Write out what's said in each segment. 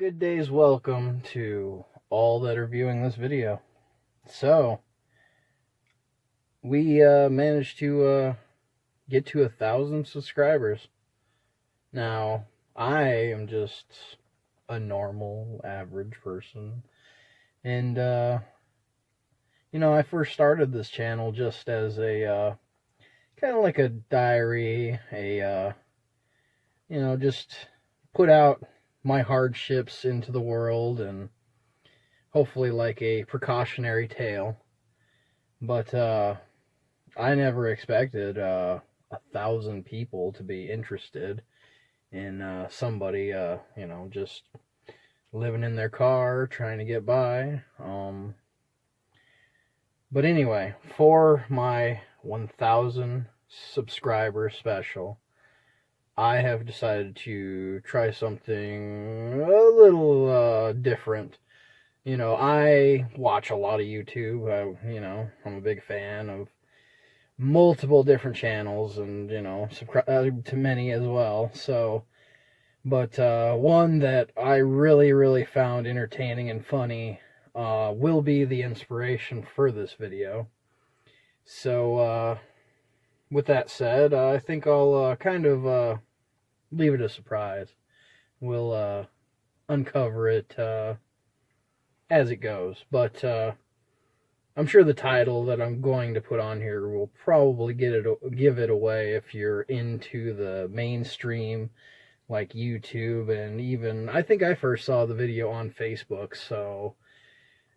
Good day's welcome to all that are viewing this video. So, we managed to get to 1,000 subscribers. Now, I am just a normal, average person. And, I first started this channel just as a, kind of like a diary, just put out my hardships into the world and hopefully like a precautionary tale. But I never expected 1,000 people to be interested in somebody, just living in their car, trying to get by. But anyway, for my 1,000 subscriber special, I have decided to try something a little different. I watch a lot of YouTube. I'm a big fan of multiple different channels and, subscribe to many as well. So, but one that I really, really found entertaining and funny will be the inspiration for this video. So, with that said, I think I'll kind of leave it a surprise. We'll uncover it as it goes. But I'm sure the title that I'm going to put on here will probably give it away if you're into the mainstream, like YouTube, and even I think I first saw the video on Facebook, so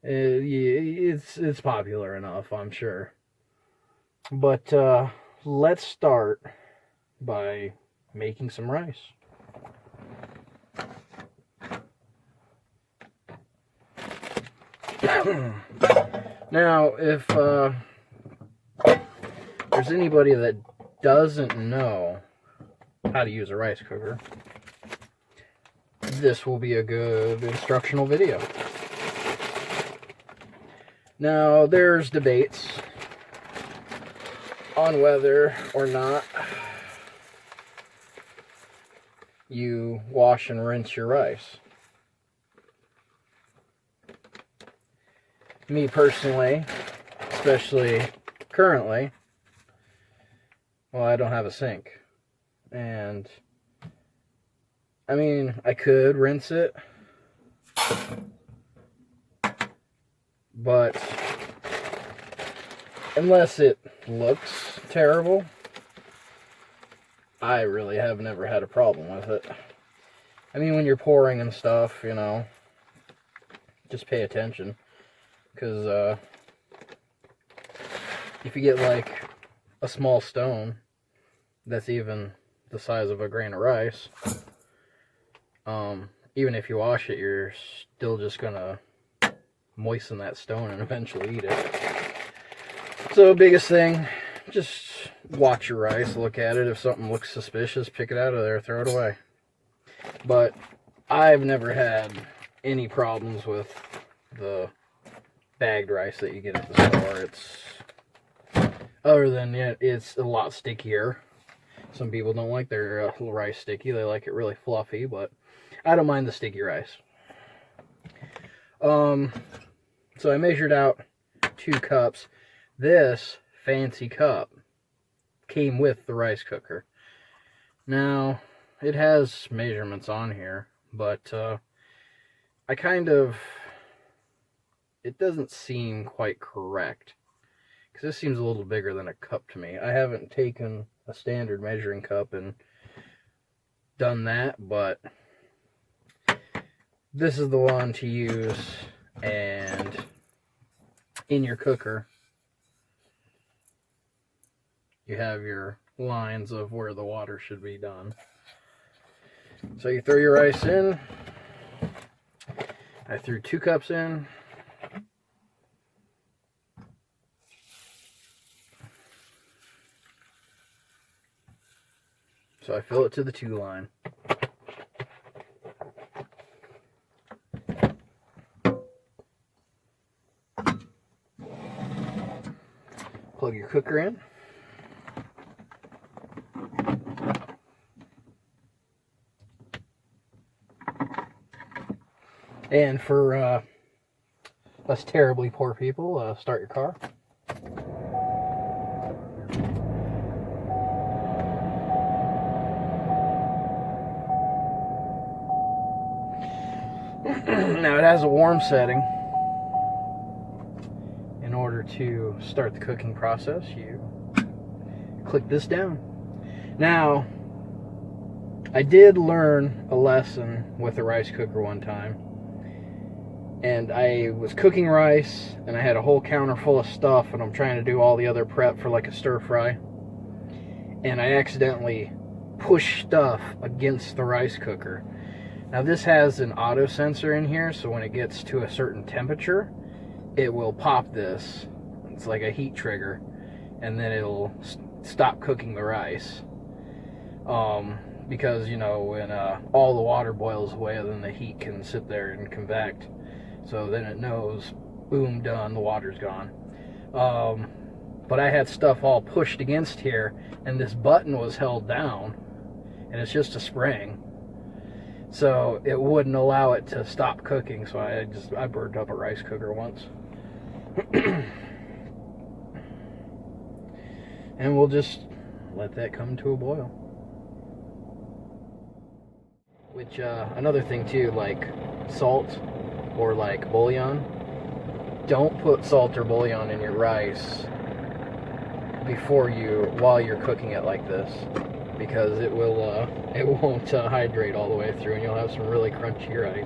it's popular enough, I'm sure. But let's start by making some rice. Now, if there's anybody that doesn't know how to use a rice cooker, this will be a good instructional video. Now, there's debates on whether or not you wash and rinse your rice. Me personally, especially currently, well, I don't have a sink. And, I mean, I could rinse it, but unless it looks terrible, I really have never had a problem with it. I mean, when you're pouring and stuff, just pay attention. Because if you get like a small stone that's even the size of a grain of rice, even if you wash it, you're still just gonna moisten that stone and eventually eat it. So biggest thing, just watch your rice, look at it. If something looks suspicious, pick it out of there, throw it away. But I've never had any problems with the bagged rice that you get at the store. It's a lot stickier. Some people don't like their rice sticky. They like it really fluffy, but I don't mind the sticky rice. So I measured out 2 cups. This fancy cup came with the rice cooker. Now, it has measurements on here, but it doesn't seem quite correct, because this seems a little bigger than a cup to me. I haven't taken a standard measuring cup and done that, but this is the one to use. And in your cooker, you have your lines of where the water should be done. So you throw your rice in. I threw 2 cups in. So I fill it to the 2 line. Plug your cooker in. And for us terribly poor people, start your car. Now it has a warm setting. In order to start the cooking process, you click this down. Now, I did learn a lesson with a rice cooker one time. And I was cooking rice, and I had a whole counter full of stuff, and I'm trying to do all the other prep for like a stir fry. And I accidentally pushed stuff against the rice cooker. Now this has an auto sensor in here, so when it gets to a certain temperature, it will pop this. It's like a heat trigger, and then it'll stop cooking the rice. Because, you know, when all the water boils away, then the heat can sit there and convect. So then it knows, boom, done, the water's gone. But I had stuff all pushed against here, and this button was held down, and it's just a spring. So it wouldn't allow it to stop cooking, so I burned up a rice cooker once. And we'll just let that come to a boil. Which, another thing too, like salt or like bouillon, don't put salt or bouillon in your rice while you're cooking it like this, because it won't hydrate all the way through, and you'll have some really crunchy rice.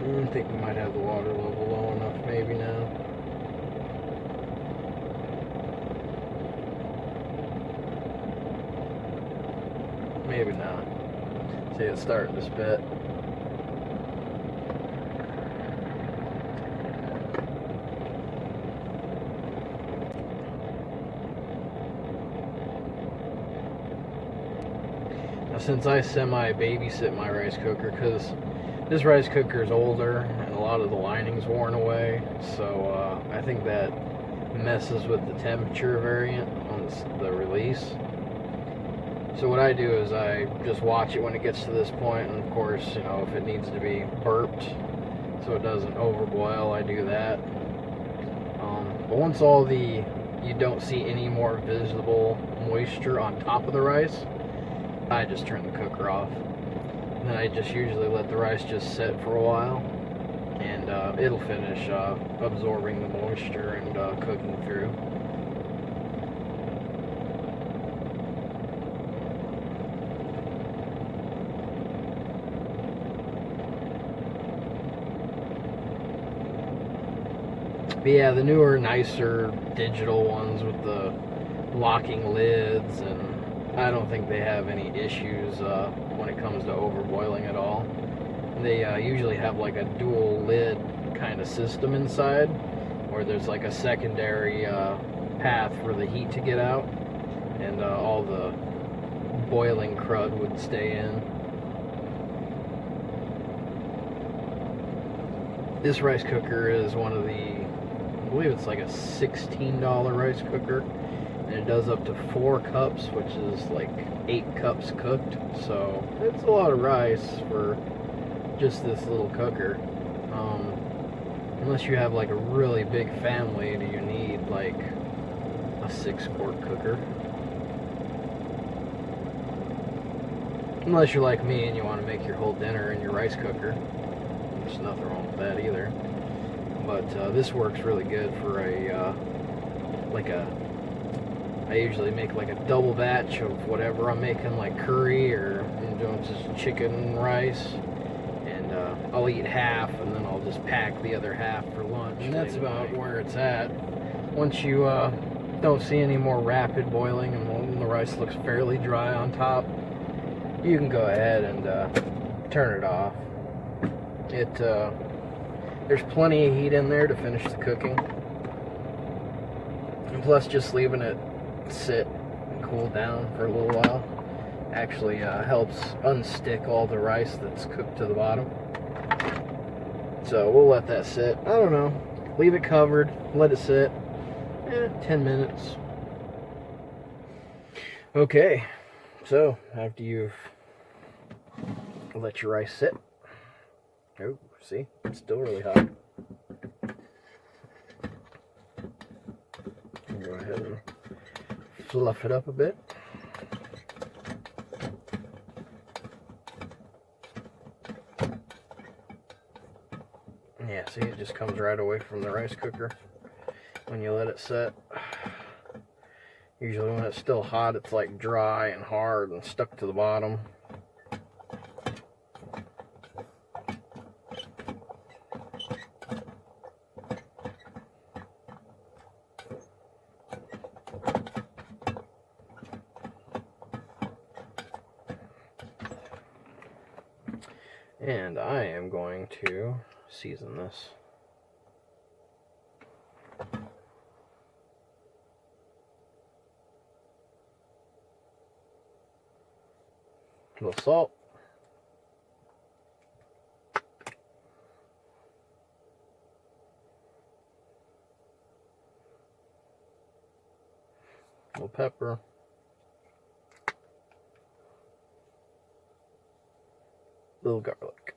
I think we might have the water level low enough maybe now. Maybe not. See it starting to spit. Now, since I semi-babysit my rice cooker, because this rice cooker is older and a lot of the lining's worn away, so I think that messes with the temperature variant on the release. So what I do is I just watch it when it gets to this point, and of course, you know, if it needs to be burped so it doesn't overboil, I do that. But once you don't see any more visible moisture on top of the rice, I just turn the cooker off. And then I just usually let the rice just sit for a while, and it'll finish absorbing the moisture and cooking through. But yeah, the newer, nicer digital ones with the locking lids, and I don't think they have any issues when it comes to overboiling at all. They usually have like a dual lid kind of system inside, where there's like a secondary path for the heat to get out, and all the boiling crud would stay in. This rice cooker is one of the, I believe it's like a $16 rice cooker, and it does up to 4 cups, which is like 8 cups cooked. So it's a lot of rice for just this little cooker. Unless you have like a really big family, do you need like a 6-quart cooker? Unless you're like me and you want to make your whole dinner in your rice cooker. There's nothing wrong with that either. But this works really good for I usually make like a double batch of whatever I'm making, like curry or just chicken rice, and I'll eat half and then I'll just pack the other half for lunch. And that's about where it's at. Once you don't see any more rapid boiling and the rice looks fairly dry on top, you can go ahead and turn it off. There's plenty of heat in there to finish the cooking, and plus just leaving it sit and cool down for a little while actually helps unstick all the rice that's cooked to the bottom. So we'll let that sit, I don't know, leave it covered, let it sit 10 minutes. Okay, so after you've let your rice sit, oh, see, it's still really hot. Go ahead and fluff it up a bit. Yeah, see, it just comes right away from the rice cooker when you let it set. Usually when it's still hot, it's like dry and hard and stuck to the bottom. And I am going to season this. A little salt. A little pepper. A little garlic.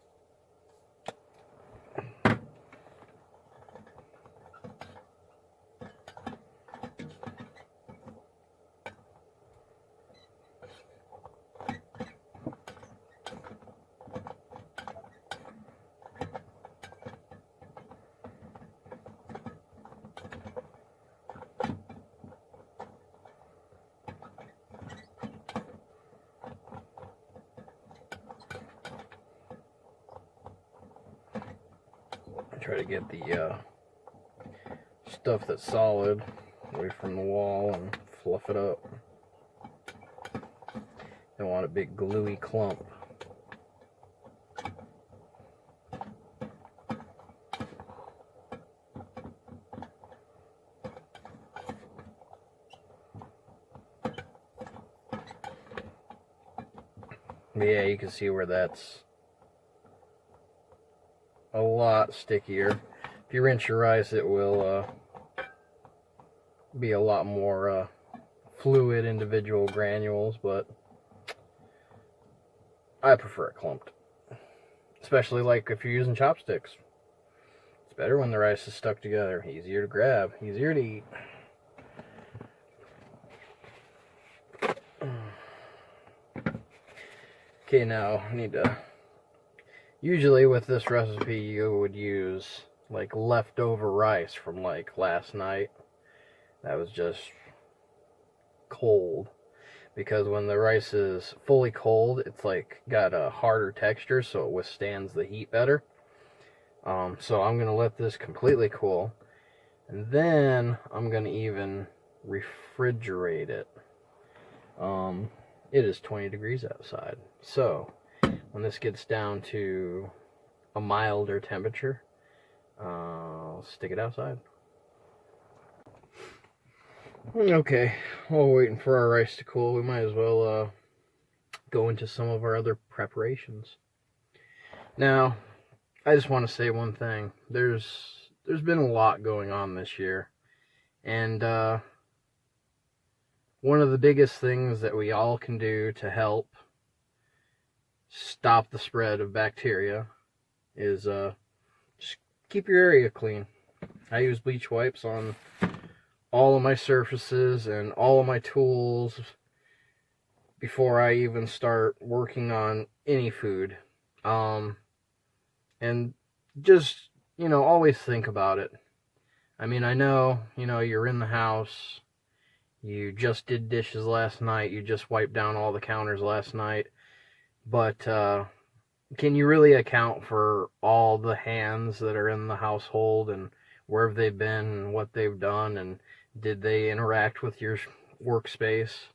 Try to get the stuff that's solid away from the wall and fluff it up. Don't want a big gluey clump. But yeah, you can see where that's a lot stickier. If you rinse your rice, it will be a lot more fluid individual granules, but I prefer it clumped. Especially like if you're using chopsticks. It's better when the rice is stuck together. Easier to grab, easier to eat. Okay, now I need to... Usually with this recipe you would use like leftover rice from like last night. That was just cold. Because when the rice is fully cold, it's like got a harder texture, so it withstands the heat better. So I'm going to let this completely cool. And then I'm going to even refrigerate it. It is 20 degrees outside. So when this gets down to a milder temperature, I'll stick it outside. Okay, while we're waiting for our rice to cool, we might as well go into some of our other preparations. Now, I just want to say one thing. There's been a lot going on this year, and one of the biggest things that we all can do to help stop the spread of bacteria is just keep your area clean. I use bleach wipes on all of my surfaces and all of my tools before I even start working on any food. And just, always think about it. I mean, I know, you're in the house, you just did dishes last night, you just wiped down all the counters last night, but can you really account for all the hands that are in the household and where have they been and what they've done and did they interact with your workspace?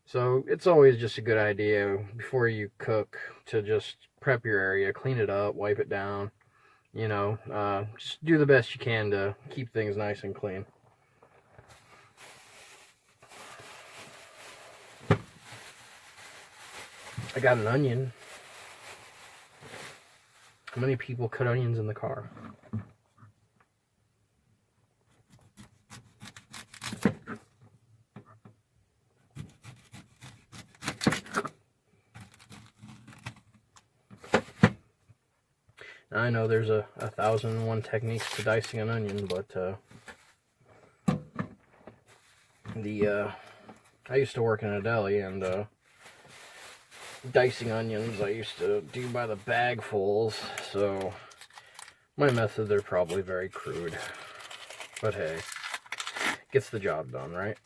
So it's always just a good idea before you cook to just prep your area, clean it up, wipe it down, just do the best you can to keep things nice and clean. I got an onion. How many people cut onions in the car? I know there's a 1,001 techniques to dicing an onion, but I used to work in a deli, and dicing onions I used to do by the bagfuls, so my methods are probably very crude. But hey, gets the job done, right?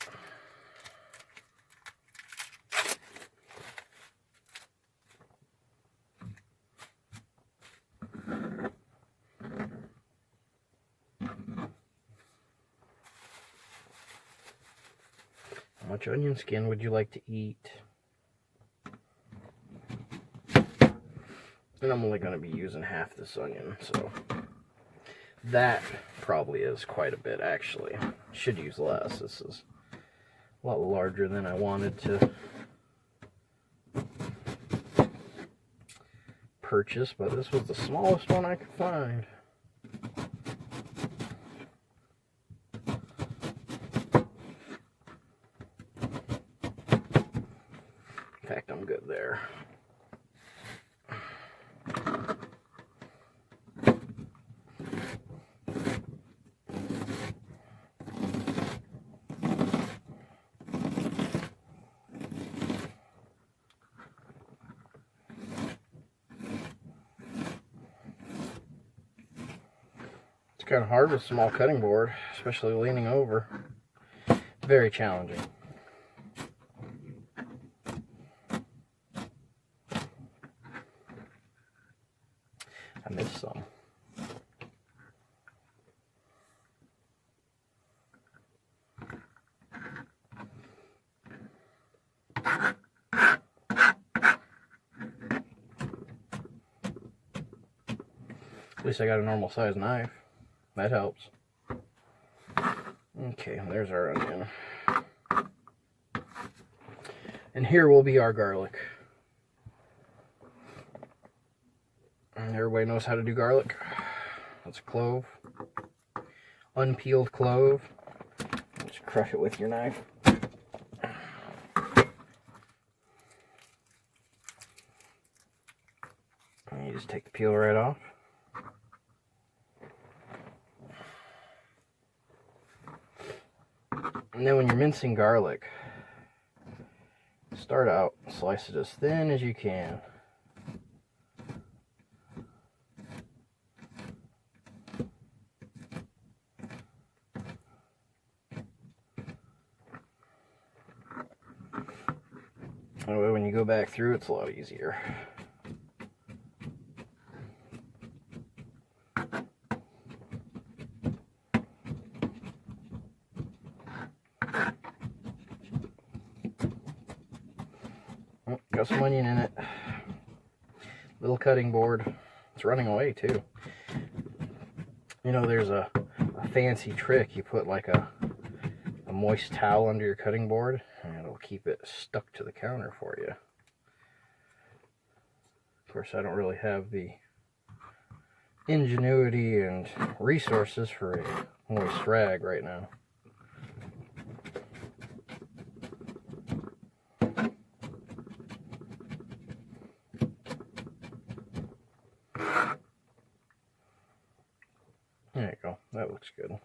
How much onion skin would you like to eat? And I'm only going to be using half this onion, so that probably is quite a bit, actually. Should use less. This is a lot larger than I wanted to purchase, but this was the smallest one I could find. In fact, I'm good there. It's kind of hard with a small cutting board, especially leaning over. Very challenging. I missed some. At least I got a normal size knife. That helps. Okay, there's our onion. And here will be our garlic. And everybody knows how to do garlic. That's a clove. Unpeeled clove. Just crush it with your knife. And you just take the peel right off. And then when you're mincing garlic, start out, slice it as thin as you can. That way when you go back through, it's a lot easier. Oh, got some onion in it. Little cutting board. It's running away too. You know, there's a fancy trick. You put like a moist towel under your cutting board, and it'll keep it stuck to the counter for you. Of course, I don't really have the ingenuity and resources for a moist rag right now. There you go. That looks good.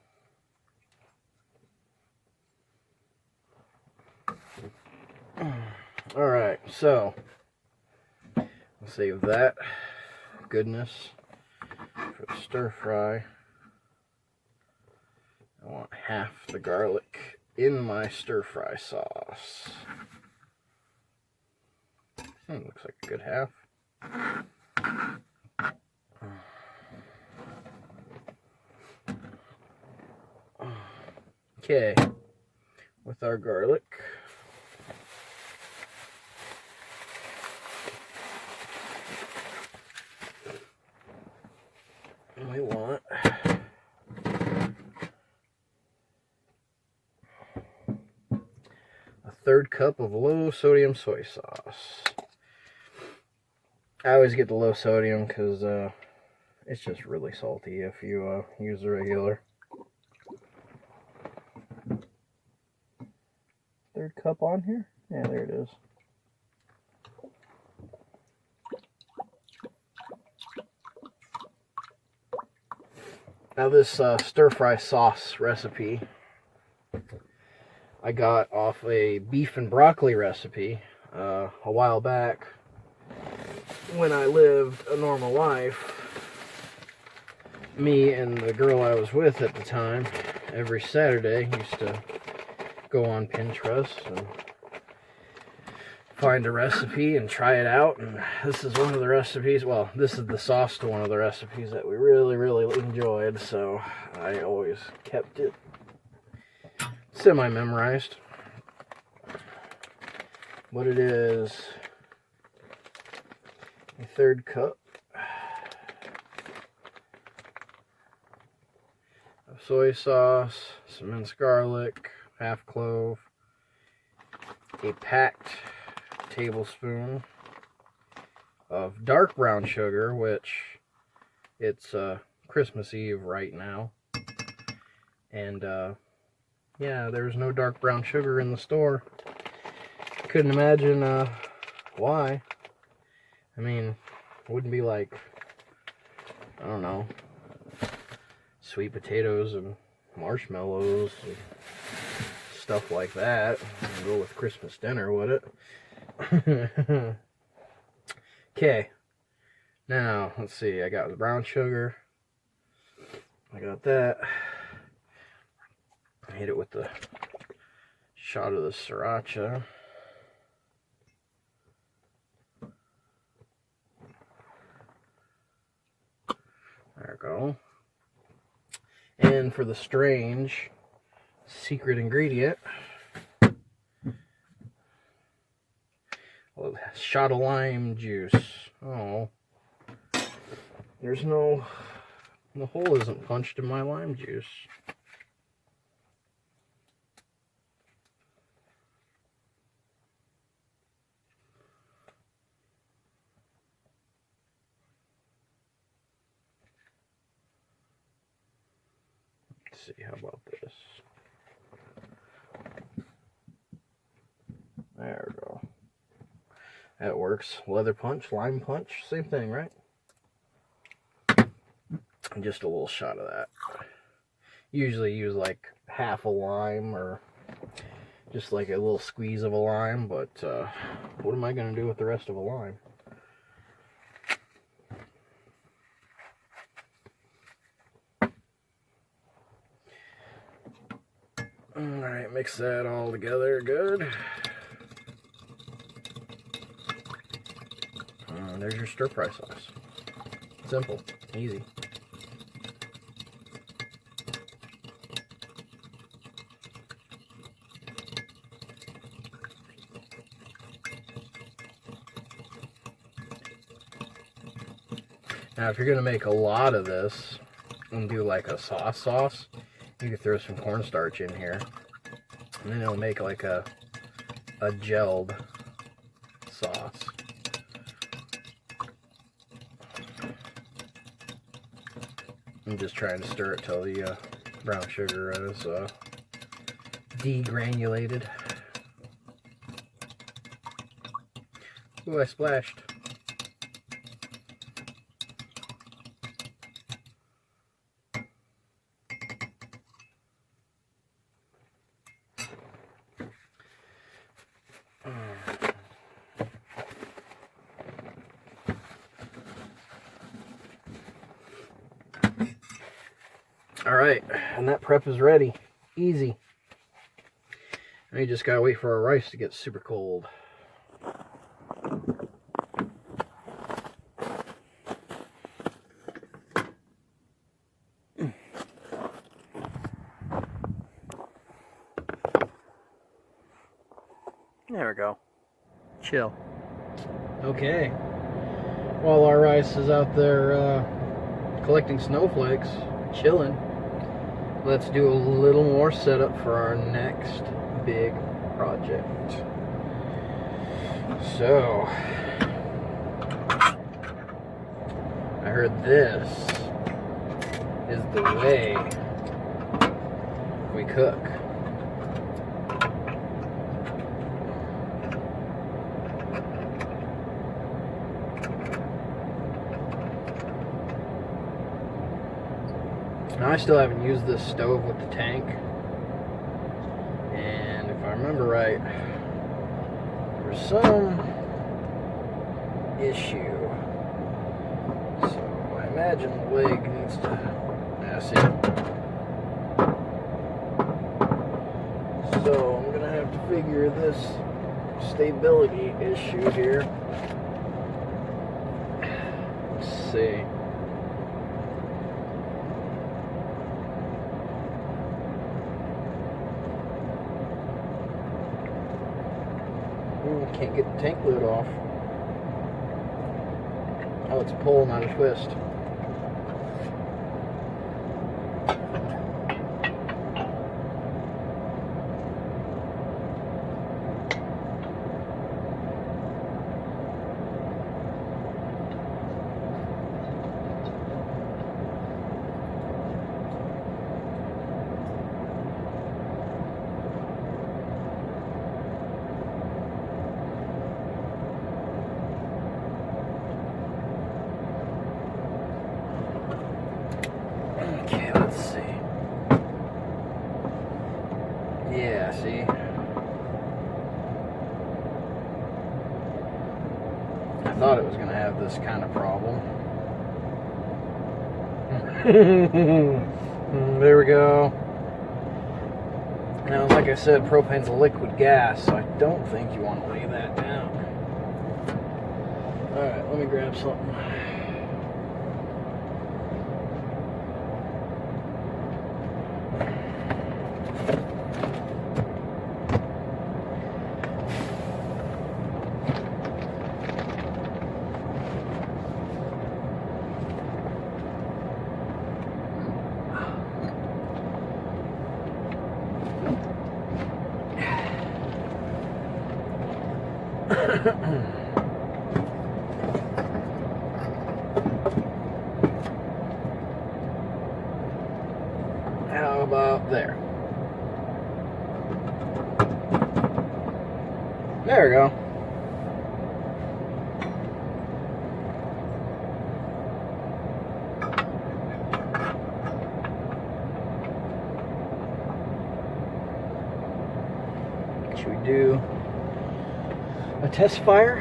Alright, so I'll save that goodness for the stir fry. I want half the garlic in my stir fry sauce. Looks like a good half. Okay, with our garlic, we want a third cup of low sodium soy sauce. I always get the low sodium because it's just really salty if you use the regular. Third cup on here? Yeah, there it is. Now this stir-fry sauce recipe I got off a beef and broccoli recipe a while back when I lived a normal life. Me and the girl I was with at the time, every Saturday, used to go on Pinterest and find a recipe and try it out. And this is one of the recipes, well, this is the sauce to one of the recipes that we really, really enjoyed. So I always kept it semi-memorized. What it is, a third cup of soy sauce, some minced garlic, half clove, a packed tablespoon of dark brown sugar, which it's Christmas Eve right now, and yeah, there's no dark brown sugar in the store. Couldn't imagine why. I mean, it wouldn't be like, I don't know, sweet potatoes and marshmallows and stuff like that. Go with Christmas dinner, would it? Okay. Now, let's see. I got the brown sugar. I got that. I hit it with the shot of the sriracha. There we go. And for the strange secret ingredient, a shot of lime juice. Oh, there's the hole isn't punched in my lime juice. Let's see, how about this? There we go. That works. Leather punch, lime punch, same thing, right? And just a little shot of that. Usually use like half a lime or just like a little squeeze of a lime, but what am I going to do with the rest of a lime? Alright, mix that all together good. There's your stir-fry sauce. Simple, easy. Now, if you're going to make a lot of this and do like a sauce, you can throw some cornstarch in here. And then it'll make like a gelled sauce. I'm just trying to stir it till the brown sugar is degranulated. Ooh, I splashed. Alright, and that prep is ready. Easy. And you just gotta wait for our rice to get super cold. There we go. Chill. Okay. While our rice is out there collecting snowflakes, chilling, let's do a little more setup for our next big project. So, I heard this is the way we cook. Now I still haven't used this stove with the tank, and if I remember right, there's some issue. So I imagine the leg needs to, yeah, see. So I'm gonna have to figure this stability issue here. Let's see. Can't get the tank lid off. Oh, it's a pull, not a twist. Okay, let's see. Yeah, see? I thought it was going to have this kind of problem. There we go. Now, like I said, propane's a liquid gas, so I don't think you want to lay that down. Alright, let me grab something. How about there? There we go. Should we do a test fire?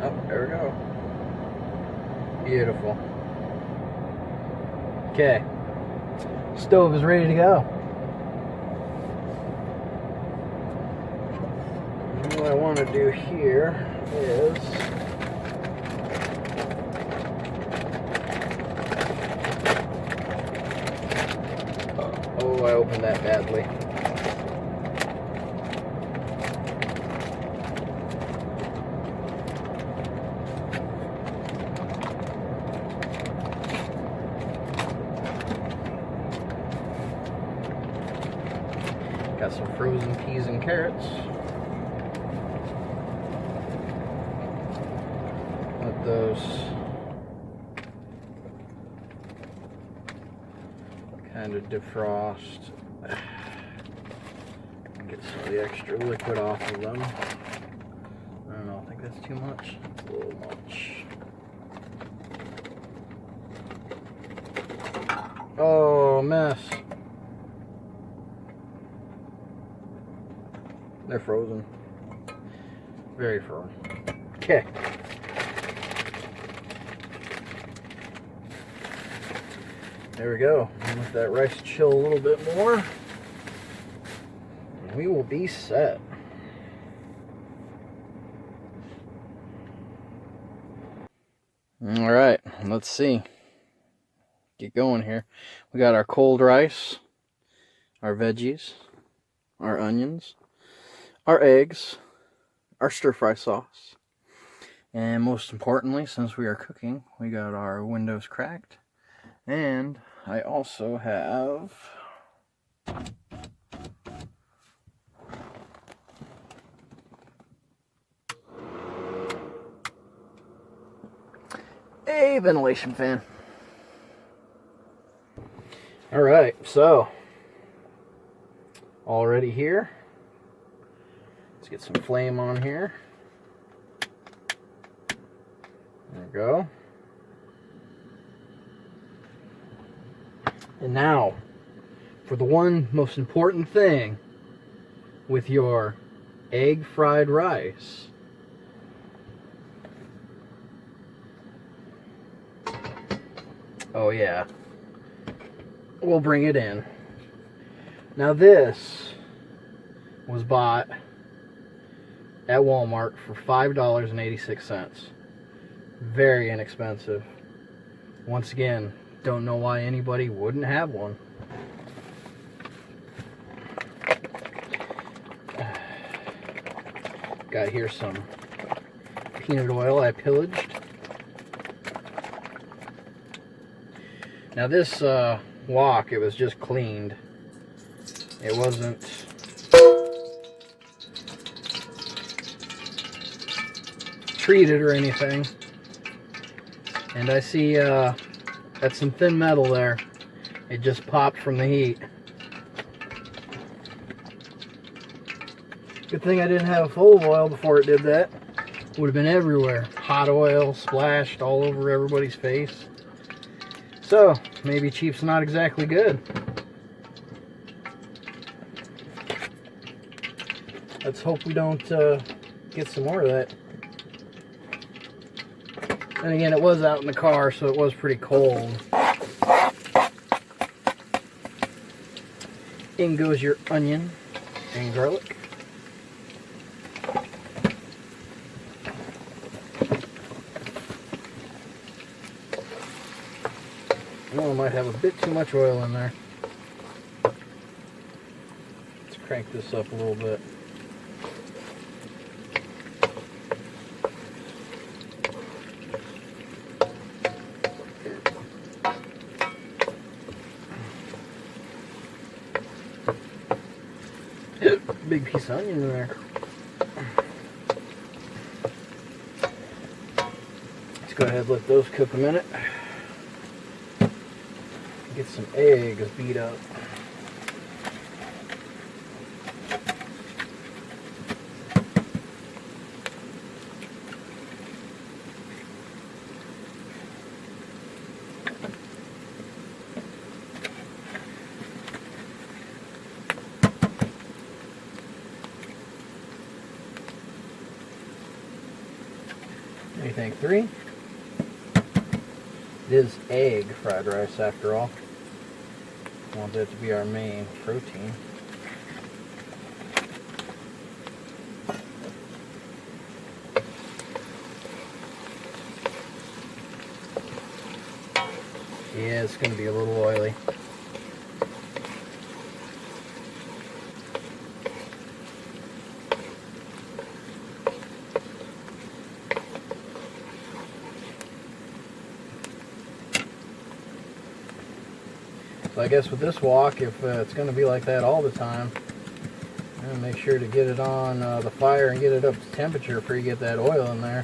Oh, there we go. Beautiful. Okay. Stove is ready to go. What I want to do here is oh, I opened that badly. Got some frozen peas and carrots. Let those kind of defrost. Get some of the extra liquid off of them. I don't know, I think that's too much. That's a little much. Oh, mess. They're frozen. Very firm. Okay. There we go. And let that rice chill a little bit more. And we will be set. All right, let's see. Get going here. We got our cold rice, our veggies, our onions, our eggs, our stir-fry sauce, and most importantly, since we are cooking, we got our windows cracked, and I also have a ventilation fan. All right, so already here. Let's get some flame on here. There we go. And now, for the one most important thing with your egg fried rice. Oh yeah, we'll bring it in. Now this was bought at Walmart for $5.86. Very inexpensive. Once again, don't know why anybody wouldn't have one. Got here some peanut oil I pillaged. Now this wok, it was just cleaned. It wasn't treated or anything. And I see that's some thin metal there. It just popped from the heat. Good thing I didn't have full of oil before it did that. Would have been everywhere. Hot oil splashed all over everybody's face. So, maybe cheap's not exactly good. Let's hope we don't get some more of that. And again, it was out in the car, so it was pretty cold. In goes your onion and garlic. Oh, I might have a bit too much oil in there. Let's crank this up a little bit. Big piece of onion in there. Let's go ahead and let those cook a minute. Get some eggs beat up. What do you think? 3? It is egg fried rice after all. I want that to be our main protein. Yeah, it's going to be a little oily. So I guess with this wok, if it's going to be like that all the time, make sure to get it on the fire and get it up to temperature before you get that oil in there.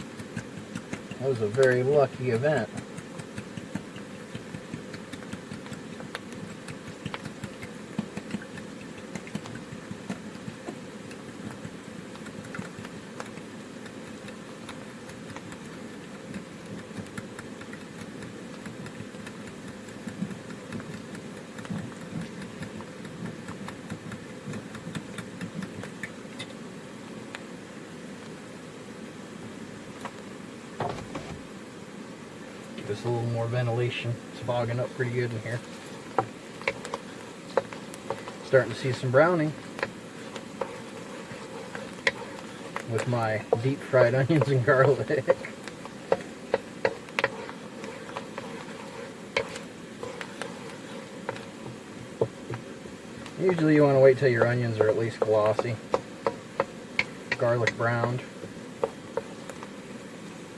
That was a very lucky event. Just a little more ventilation. It's fogging up pretty good in here. Starting to see some browning with my deep fried onions and garlic. Usually you want to wait till your onions are at least glossy. Garlic browned.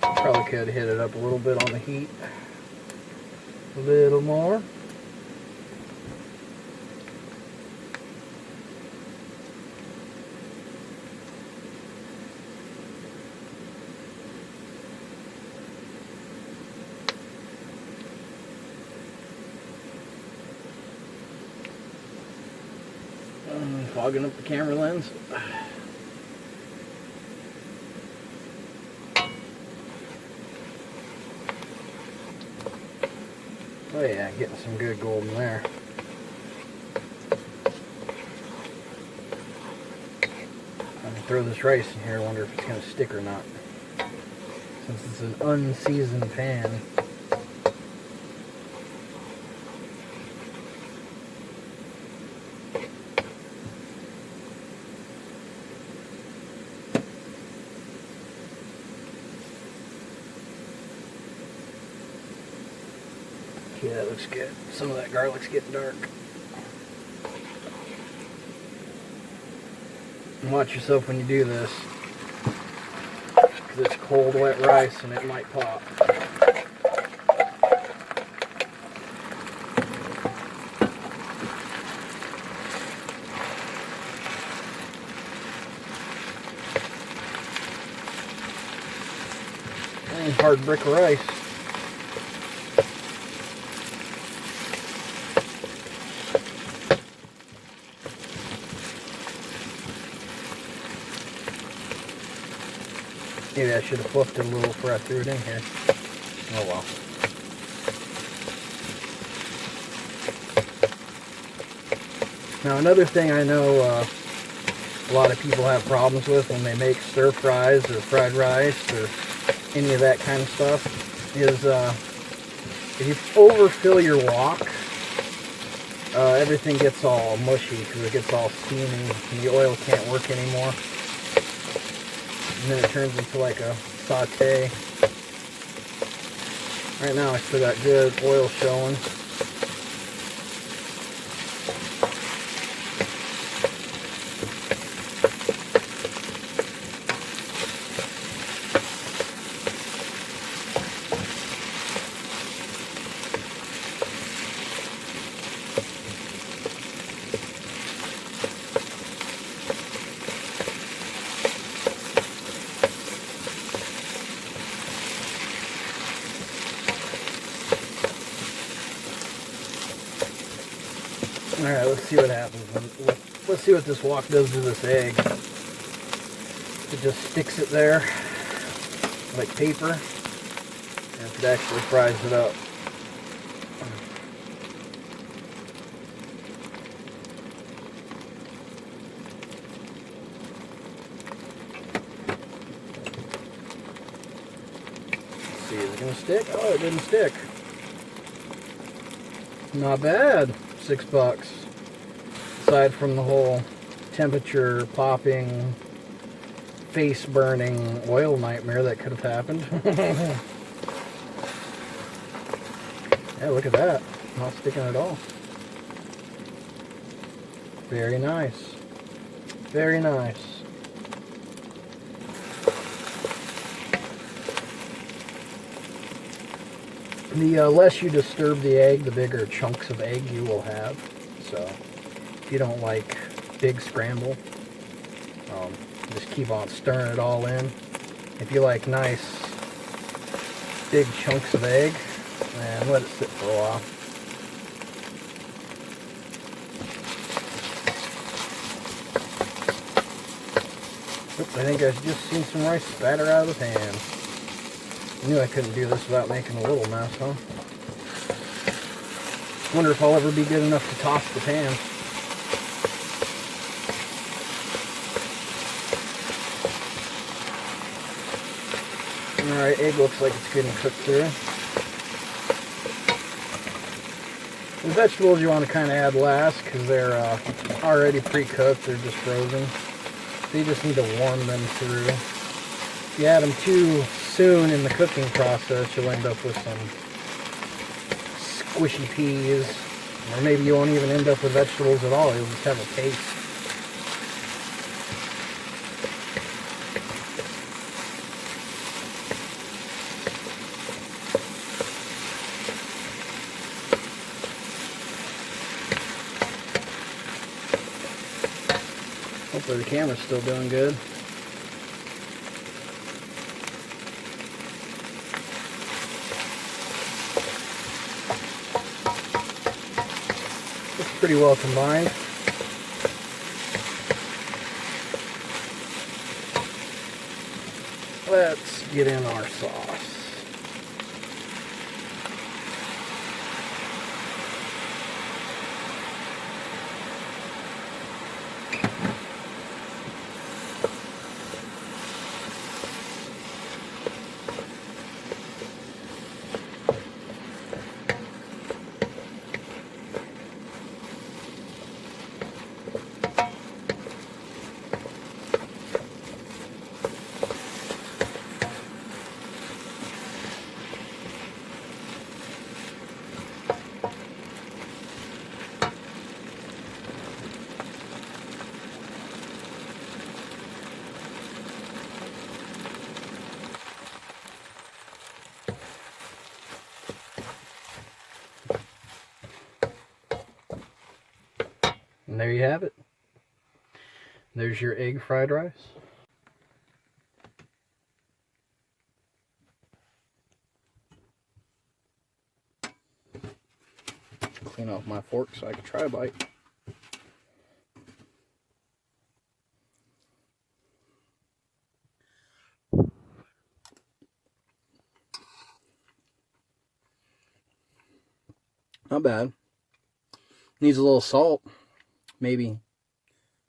Probably could hit it up a little bit on the heat. A little more. Fogging up the camera lens. Oh yeah, getting some good golden there. throw this rice in here. I wonder if it's going to stick or not. Since it's an unseasoned pan. Yeah, that looks good. Some of that garlic's getting dark. And watch yourself when you do this, because it's cold, wet rice and it might pop. And hard brick of rice. Maybe I should have fluffed it a little before I threw it in here. Oh well. Now another thing I know a lot of people have problems with when they make stir fries or fried rice or any of that kind of stuff is if you overfill your wok, everything gets all mushy because it gets all steamy and the oil can't work anymore. And then it turns into like a saute. Right now I still got good oil showing. Alright, let's see what happens. Let's see what this wok does to this egg. It just sticks it there like paper, and if it actually fries it up. Let's see, is it going to stick? Oh, it didn't stick. Not bad. $6. Aside from the whole temperature popping, face burning oil nightmare that could have happened. Yeah, look at that. Not sticking at all. Very nice. Very nice. The less you disturb the egg, the bigger chunks of egg you will have. So, if you don't like big scramble, just keep on stirring it all in. If you like nice, big chunks of egg, and let it sit for a while. Oops, I think I've just seen some rice spatter out of the pan. I knew I couldn't do this without making a little mess, huh? Wonder if I'll ever be good enough to toss the pan. Alright, egg looks like it's getting cooked through. The vegetables you want to kind of add last because they're already pre-cooked, they're just frozen. So you just need to warm them through. If you add them too soon in the cooking process, you'll end up with some squishy peas, or maybe you won't even end up with vegetables at all. You'll just have a paste. Hopefully the camera's still doing good. It's pretty well combined. Let's get in our sauce. And there you have it. There's your egg fried rice. Clean off my fork so I can try a bite. Not bad. Needs a little salt. Maybe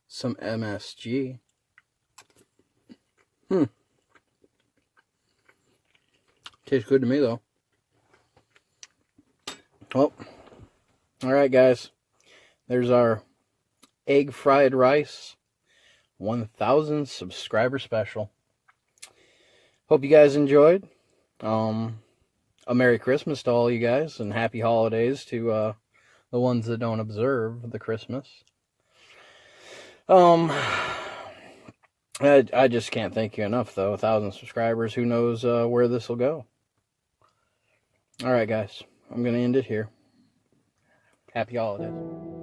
some MSG. Tastes good to me, though. Well, alright, guys. There's our egg fried rice 1,000 subscriber special. Hope you guys enjoyed. A Merry Christmas to all you guys, and Happy Holidays to the ones that don't observe the Christmas. I just can't thank you enough, though. 1,000 subscribers, who knows where this will go. Alright, guys, I'm going to end it here. Happy Holidays.